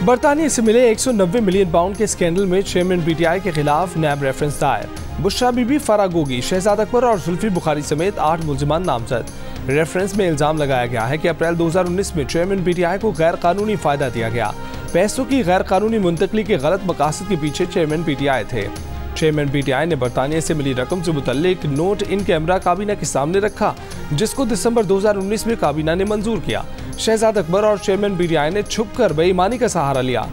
बरतानिया से मिले 190 मिलियन पाउंड के स्कैंडल में चेयरमैन पीटीआई के खिलाफ नैब रेफरेंस दायर। बुशरा बीबी, फराह गोगी, शहजाद अकबर और जुल्फी बुखारी समेत 8 मुलजिमान नामजद। रेफरेंस में इल्जाम लगाया गया है कि अप्रैल 2019 में चेयरमैन पीटीआई को गैर कानूनी फायदा दिया गया। पैसों की गैर कानूनी मुंतकली के गलत मकासद के पीछे चेयरमैन पीटीआई थे। चेयरमैन पीटीआई ने बरतानिया से मिली रकम से मुतल्लिक नोट इन कैमरा काबीना के सामने रखा, जिसको दिसंबर 2019 में काबीना ने मंजूर किया। शहजाद अकबर और चेयरमैन पीटीआई ने छुपकर बेईमानी का सहारा लिया।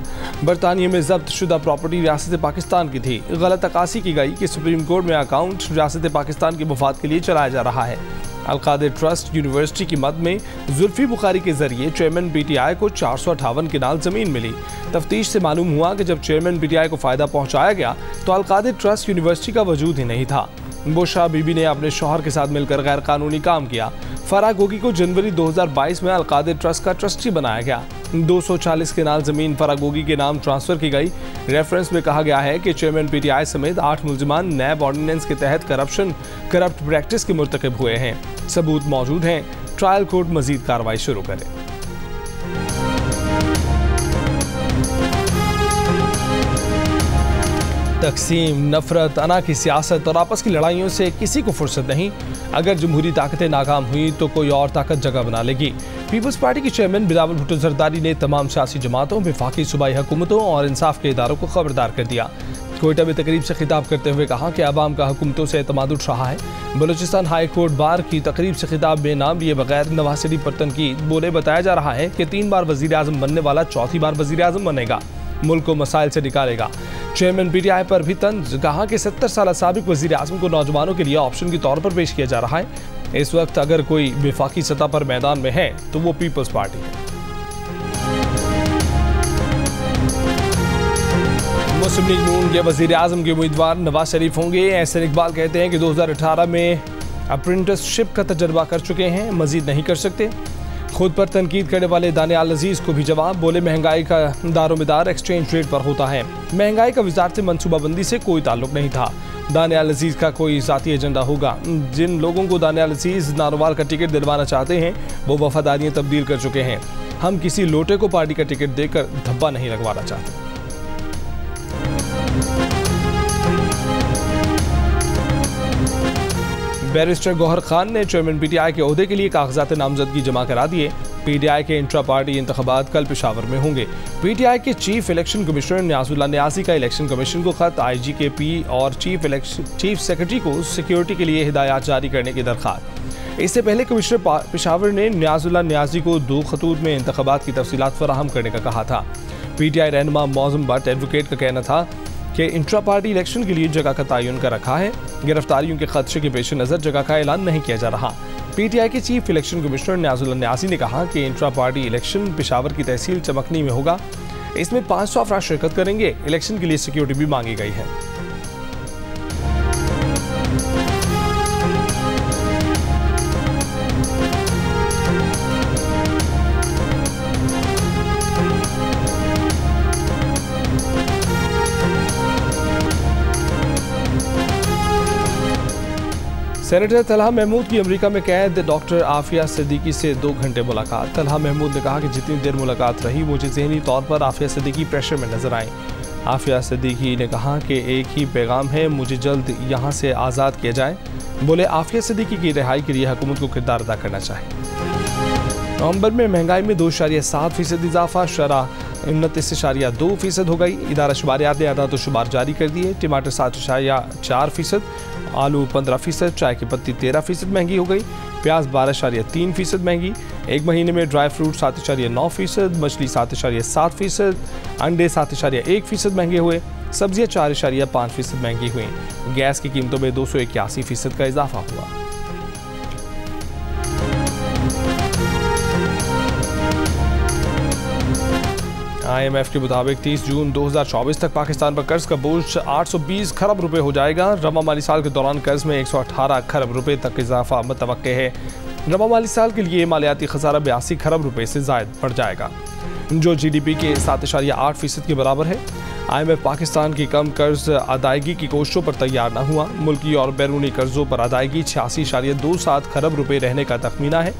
बरतानिया में जब्त शुदा प्रॉपर्टी रियासत पाकिस्तान की थी। गलत अक्कासी की गई कि सुप्रीम कोर्ट में अकाउंट रियासत पाकिस्तान के मफाद के लिए चलाया जा रहा है। अलकादिर ट्रस्ट यूनिवर्सिटी की मद में जुल्फी बुखारी के जरिए चेयरमैन पीटीआई को 458 किनाल जमीन मिली। तफ्तीश से मालूम हुआ कि जब चेयरमैन पीटीआई को फायदा पहुंचाया गया तो अलकादिर ट्रस्ट यूनिवर्सिटी का वजूद ही नहीं था। बुशरा बीबी ने अपने शौहर के साथ मिलकर गैर कानूनी काम किया। फराह गोगी को जनवरी 2022 में अलकादिर ट्रस्ट का ट्रस्टी बनाया गया। 240 किनाल जमीन फराह गोगी के नाम ट्रांसफर की गई। रेफरेंस में कहा गया है कि चेयरमैन पीटीआई समेत 8 मुलजिमान नैब ऑर्डिनेंस के तहत करप्ट प्रैक्टिस के मुर्तकिब हुए हैं। सबूत मौजूद हैं। ट्रायल कोर्ट मजीद कार्रवाई शुरू करे। तकसीम, नफरत, अना की सियासत और आपस की लड़ाइयों से किसी को फुर्सत नहीं। अगर जमहूरी ताकतें नाकाम हुई तो कोई और ताकत जगह बना लेगी। पीपल्स पार्टी के चेयरमैन बिलावल भुट्टो जरदारी ने तमाम सियासी जमातों, वफाकी सूबाई हुकूमतों और इंसाफ के इदारों को खबरदार कर दिया। कोयटा में तकरीब से खिताब करते हुए कहा कि अवाम का हुकूमतों से एतमाद उठ रहा है। बलूचिस्तान हाई कोर्ट बार की तकरीब से खिताब में नाम लिए बगैर नवाज शरीफ पर तनकीद। बोले, बताया जा रहा है कि 3 बार वजीर आजम बनने वाला 4थी बार वजीर आजम बनेगा, मुल्क को मसाइल से निकालेगा। चेयरमैन पीटीआई पर भी तंज। कहा कि 70 साल साबिक वजीर आजम को नौजवानों के लिए ऑप्शन के तौर पर पेश किया जा रहा है। इस वक्त अगर कोई वफाकी सतह पर मैदान में है तो वो पीपल्स पार्टी है। मुस्लिम लीग नून के वजीर आजम के उम्मीदवार नवाज शरीफ होंगे। एहसन इकबाल कहते हैं कि 2018 में अप्रेंटिसशिप का तजर्बा कर चुके हैं, मजीद नहीं कर सकते। खुद पर तनकीद करने वाले दानियाल अजीज को भी जवाब। बोले, महंगाई का दारोमदार एक्सचेंज रेट पर होता है। महंगाई का वजारत मनसूबाबंदी से कोई ताल्लुक नहीं था। दानियाल अजीज का कोई ज़ाती एजेंडा होगा। जिन लोगों को दानियाल अजीज नारोवाल का टिकट दिलवाना चाहते हैं वो वफादारियाँ तब्दील कर चुके हैं। हम किसी लोटे को पार्टी का टिकट देकर धब्बा नहीं लगवाना चाहते। बैरिस्टर गौहर खान ने चेयरमैन पीटीआई के ओहदे के लिए कागजात नामजदगी जमा करा दिए। पीटीआई के इंट्रा पार्टी इंतखाबात कल पेशावर में होंगे। पीटीआई के चीफ इलेक्शन कमिश्नर न्याजुल्लाह न्याजी का इलेक्शन कमीशन को खत। IGKP और चीफ सेक्रेटरी को सिक्योरिटी के लिए हिदायत जारी करने की दरख्वास्त। इससे पहले कमिश्नर पेशावर ने न्याजुल्लाह न्याजी को 2 खतूत में इंतखाबात की तफसीलात फराहम करने का कहा था। पीटीआई रहनुमा मौज़म भट्ट एडवोकेट का कहना था कि इंट्रा पार्टी इलेक्शन के लिए जगह का तयन कर रखा है। गिरफ्तारियों के खदशे के पेश नज़र जगह का ऐलान नहीं किया जा रहा। पीटीआई के चीफ इलेक्शन कमिश्नर न्याजुल्लाह न्याजी ने कहा कि इंट्रा पार्टी इलेक्शन पेशावर की तहसील चमकनी में होगा। इसमें 500 अफराद शिरकत करेंगे। इलेक्शन के लिए सिक्योरिटी भी मांगी गई है। सेनेटर तलहा महमूद की अमेरिका में कैद। डॉक्टर आफिया सिद्दीकी से 2 घंटे मुलाकात। तलहा महमूद ने कहा कि जितनी देर मुलाकात रही मुझे ज़हनी तौर पर आफिया सिद्दीकी प्रेशर में नजर आई। आफिया सिद्दीकी ने कहा कि एक ही पैगाम है, मुझे जल्द यहाँ से आज़ाद किया जाए। बोले, आफिया सिद्दीकी की रिहाई के लिए हुकूमत को किरदार अदा करना चाहिए। नवंबर में महंगाई में 2.7% इजाफा। शरह 29.2% हो गई। इदारा शुमारियात ने आदाद शुमार जारी कर दिए। टमाटर 7.4%, आलू 15%, चाय की पत्ती 13% महंगी हो गई। प्याज 12.3% महंगी। एक महीने में ड्राई फ्रूट 7.9%, मछली 7.7%, अंडे 7.1% महंगे हुए। सब्जियां 4.5% महंगी हुई। गैस की कीमतों में 281% का इजाफा हुआ। IMF के मुताबिक 30 जून 2024 तक पाकिस्तान पर कर्ज का बोझ 820 खरब रुपए हो जाएगा। रवा माली साल के दौरान कर्ज में 118 खरब रुपए तक इजाफा मुतवक्के है। रवा माली साल के लिए मालियाती खसारा 82 खरब रुपए से जायद बढ़ जाएगा, जो GDP के 7.8% के बराबर है। IMF पाकिस्तान की कम कर्ज अदायगी की कोशिशों पर तैयार न हुआ। मुल्की और बैरूनी कर्जों पर अदायगी 86.27 खरब रुपए रहने का तखमीना है।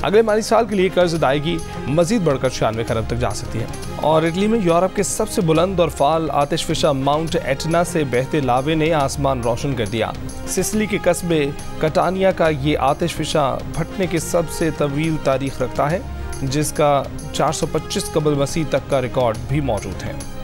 अगले माली साल के लिए कर्ज अदायगी मजीद बढ़कर 96 खरब तक जा सकती है। और इटली में यूरोप के सबसे बुलंद और फाल आतिशफिशा माउंट एटना से बहते लावे ने आसमान रोशन कर दिया। सिसिली के कस्बे कटानिया का ये आतिशफिशा फटने की सबसे तवील तारीख रखता है, जिसका 425 कबल मसीह तक का रिकॉर्ड भी मौजूद है।